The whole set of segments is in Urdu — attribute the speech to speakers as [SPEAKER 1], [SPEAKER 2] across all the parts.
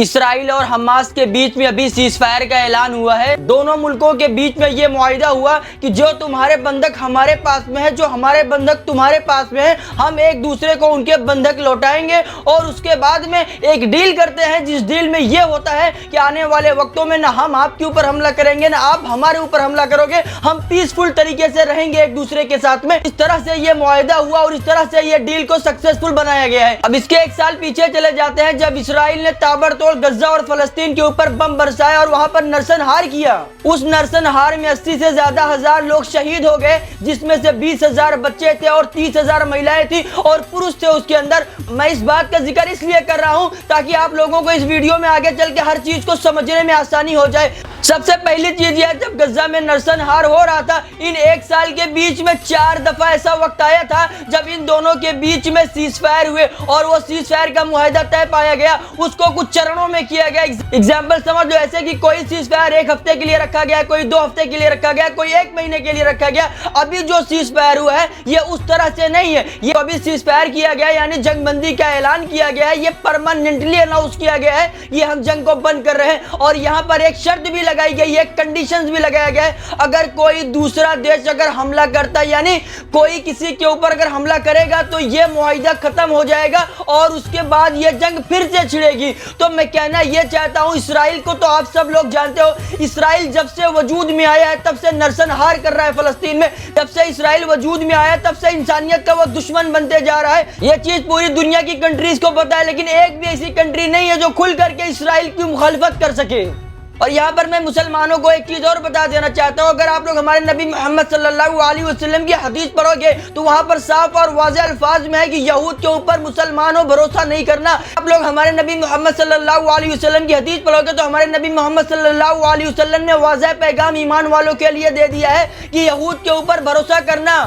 [SPEAKER 1] اسرائیل اور حماس کے بیچ میں ابھی سیز فائر کا اعلان ہوا ہے۔ دونوں ملکوں کے بیچ میں یہ معاہدہ ہوا کہ جو تمہارے بندک ہمارے پاس میں ہے، جو ہمارے بندک تمہارے پاس میں ہے، ہم ایک دوسرے کو ان کے بندک لوٹائیں گے اور اس کے بعد میں ایک ڈیل کرتے ہیں، جس ڈیل میں یہ ہوتا ہے کہ آنے والے وقتوں میں نہ ہم آپ کے اوپر حملہ کریں گے، نہ آپ ہمارے اوپر حملہ کرو گے، ہم پیسفل طریقے سے رہیں گے ایک دوسرے کے ساتھ میں۔ اس طرح سے یہ معاہدہ ہوا اور اس طرح سے یہ ڈیل کو سکسیسفل بنایا گیا ہے۔ اب اس کے ایک سال پیچھے چلے جاتے ہیں، جب اسرائیل نے تابڑتوڑ غزہ اور فلسطین کے اوپر بم برسایا اور وہاں پر نرسنہار کیا۔ اس نرسنہار میں 80 سے زیادہ ہزار لوگ شہید ہو گئے، جس میں سے 20,000 بچے تھے اور 30,000 مہیلائیں تھیں اور پروش تھے اس کے اندر۔ میں اس بات کا ذکر اس لیے کر رہا ہوں تاکہ آپ لوگوں کو اس ویڈیو میں آگے چل کے ہر چیز کو سمجھنے میں آسانی ہو جائے۔ سب سے پہلی چیز یہ، جب غزہ میں نرسنہار ہو رہا تھا، ان ایک سال کے بیچ میں 4 دفعہ ایسا وقت آیا تھا جب ان دونوں کے بیچ میں سیز فائر ہوئے اور وہ سیز فائر کا معاہدہ طے پایا گیا، اس کو کچھ چرنوں میں کیا گیا۔ اگزامپل سمجھ لو ایسے کہ کوئی سیز فائر 1 ہفتے کے لیے رکھا گیا، کوئی 2 ہفتے کے لیے رکھا گیا، کوئی 1 مہینے کے لیے رکھا گیا۔ ابھی جو سیز فائر ہوا ہے یہ اس طرح سے نہیں ہے، یہ ابھی سیز فائر کیا گیا یعنی جنگ بندی کا اعلان کیا گیا ہے، یہ پرماننٹلی اناؤنس کیا گیا ہے، یہ ہم جنگ کو بند کر رہے ہیں۔ اور یہاں پر ایک شرط بھی لگائی گئی ہے، کنڈیشنز بھی لگایا گیا ہے، اگر کوئی دوسرا دیش اگر حملہ کرتا ہے یعنی کوئی کسی کے اوپر اگر حملہ کرے گا تو یہ معاہدہ ختم ہو جائے گا اور اس کے بعد یہ جنگ پھر سے چھڑے گی۔ تو میں کہنا یہ چاہتا ہوں، اسرائیل کو تو آپ سب لوگ جانتے ہو، اسرائیل جب سے وجود میں آیا ہے تب سے نرسنہار کر رہا ہے فلسطین میں، جب سے اسرائیل وجود میں آیا ہے تب سے انسانیت کا وہ دشمن بنتے جا رہا ہے۔ یہ چیز پوری دنیا کی کنٹریز کو پتا ہے، لیکن ایک بھی ایسی کنٹری نہیں ہے جو کھل کر کے اسرائیل کی مخالفت کر سکے۔ اور یہاں پر میں مسلمانوں کو ایک چیز اور بتا دینا چاہتا ہوں، اگر آپ لوگ ہمارے نبی محمد صلی اللہ علیہ وسلم کی حدیث پڑھو گے تو وہاں پر صاف اور واضح الفاظ میں ہے کہ یہود کے اوپر مسلمانوں بھروسہ نہیں کرنا۔ آپ لوگ ہمارے نبی محمد صلی اللہ علیہ وسلم کی حدیث پڑھو گے تو ہمارے نبی محمد صلی اللہ علیہ وسلم نے واضح پیغام ایمان والوں کے لیے دے دیا ہے کہ یہود کے اوپر بھروسہ کرنا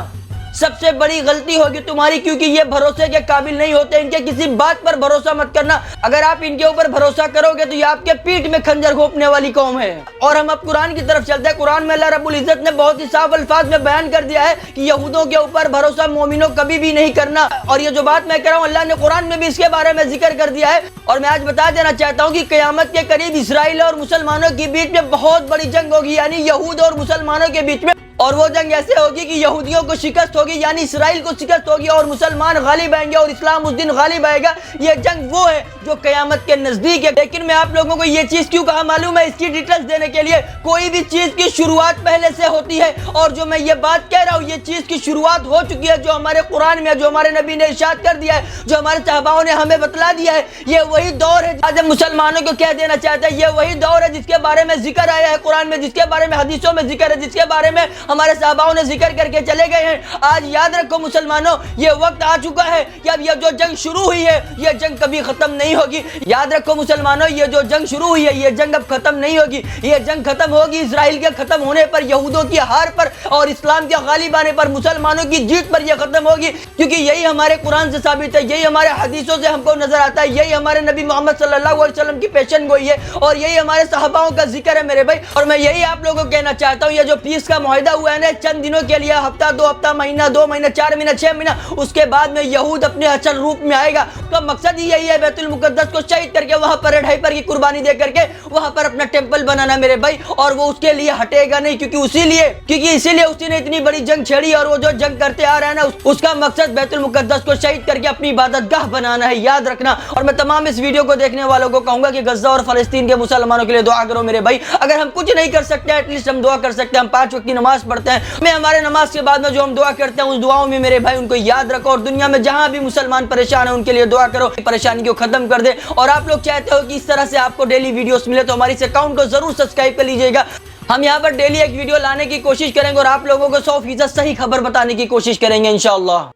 [SPEAKER 1] سب سے بڑی غلطی ہوگی تمہاری، کیونکہ یہ بھروسے کے قابل نہیں ہوتے، ان کے کسی بات پر بھروسہ مت کرنا۔ اگر آپ ان کے اوپر بھروسہ کرو گے تو یہ آپ کے پیٹ میں خنجر گھونپنے والی قوم ہے۔ اور ہم اب قرآن کی طرف چلتے ہیں۔ قرآن میں اللہ رب العزت نے بہت ہی صاف الفاظ میں بیان کر دیا ہے کہ یہودوں کے اوپر بھروسہ مومنوں کبھی بھی نہیں کرنا، اور یہ جو بات میں کر رہا ہوں اللہ نے قرآن میں بھی اس کے بارے میں ذکر کر دیا ہے۔ اور میں آج بتا دینا چاہتا ہوں کہ قیامت کے قریب اسرائیل اور مسلمانوں کے بیچ میں بہت بڑی جنگ ہوگی، یعنی یہود اور مسلمانوں کے بیچ میں، اور وہ جنگ ایسے ہوگی کہ یہودیوں کو شکست ہوگی یعنی اسرائیل کو شکست ہوگی اور مسلمان غالب آئیں گے اور اسلام اس دن غالب آئے گا۔ یہ جنگ وہ ہے جو قیامت کے نزدیک ہے۔ لیکن میں آپ لوگوں کو یہ چیز کیوں کہا معلوم ہے؟ اس کی ڈیٹیلز دینے کے لیے، کوئی بھی چیز کی شروعات پہلے سے ہوتی ہے، اور جو میں یہ بات کہہ رہا ہوں یہ چیز کی شروعات ہو چکی ہے، جو ہمارے قرآن میں، جو ہمارے نبی نے ارشاد کر دیا ہے، جو ہمارے صحاباؤں نے ہمیں بتلا دیا ہے۔ یہ وہی دور ہے، آج ہم مسلمانوں کو کہہ دینا چاہتے ہیں، یہ وہی دور ہے جس کے بارے میں ذکر آیا ہے قرآن میں، جس کے بارے میں حدیثوں میں ذکر ہے، جس کے بارے میں ہمارے صحاباؤں نے ذکر کر کے چلے گئے ہیں۔ آج یاد رکھو مسلمانوں، یہ وقت آ چکا ہے کہ اب یہ جو جنگ شروع ہوئی ہے یہ جنگ کبھی ختم نہیں ہوگی۔ یاد رکھو مسلمانوں، یہ جو جنگ شروع ہوئی ہے یہ جنگ اب ختم نہیں ہوگی، یہ جنگ ختم ہوگی اسرائیل کے ختم ہونے پر، یہودوں کی ہار پر اور اسلام کے غالب آنے پر، مسلمانوں کی جیت پر یہ ختم ہوگی، کیونکہ یہی ہمارے قرآن سے ثابت ہے، یہی ہمارے حدیثوں سے ہم کو نظر آتا ہے، یہی ہمارے نبی محمد صلی اللہ علیہ وسلم کی پیشن گوئی ہے اور یہی ہمارے صحاباؤں کا ذکر ہے میرے بھائی۔ اور میں یہی آپ لوگوں کو کہنا چاہتا ہوں، یہ جو پیس کا معاہدہ ہوا ہے نا چند دنوں کے لیے، ہفتہ 2 ہفتہ، مہینہ 2 مہینہ، 4 مہینہ، 6 مہینہ، اس کے بعد میں یہود اپنے اصل روپ میں آئے گا۔ تو مقصد ہی یہی ہے بیت المقدس کو شہید کر کے وہاں پر ڈھائی پر کی قربانی دے کر کے وہاں پر اپنا ٹیمپل بنانا میرے بھائی، اور وہ اس کے لیے ہٹے گا نہیں، کیونکہ اسی لیے اسی نے اتنی بڑی جنگ چھیڑی، اور وہ جو جنگ کرتے آ رہا ہے نا اس کا مقصد بیت المقدس کو شہید کر کے اپنی عبادت گاہ بنانا ہے، یاد رکھنا۔ اور میں تمام اس ویڈیو کو دیکھنے والوں کو کہوں گا کہ غزہ اور فلسطین کے مسلمانوں کے لیے دعا کرو میرے بھائی۔ اگر ہم کچھ نہیں کر سکتے ایٹ لیسٹ ہم دعا کر سکتے ہیں، ہم 5 وقت کی نماز پڑھتے ہیں، میں ہمارے نماز کے بعد میں جو ہم دعا کرتے ہیں اس دعاؤں میں میرے بھائی ان کو یاد رکھو، اور دنیا میں جہاں بھی مسلمان پریشان ہیں ان کے لیے دعا کرو، پریشانی کو ختم کر دے۔ اور آپ لوگ چاہتے ہو کہ اس طرح سے آپ کو ڈیلی ویڈیوز ملے تو ہماری اس اکاؤنٹ کو ضرور سبسکرائب کر لیجئے گا۔ ہم یہاں پر ڈیلی ایک ویڈیو لانے کی کوشش کریں گے اور آپ لوگوں کو 100% صحیح خبر بتانے کی کوشش کریں گے انشاءاللہ۔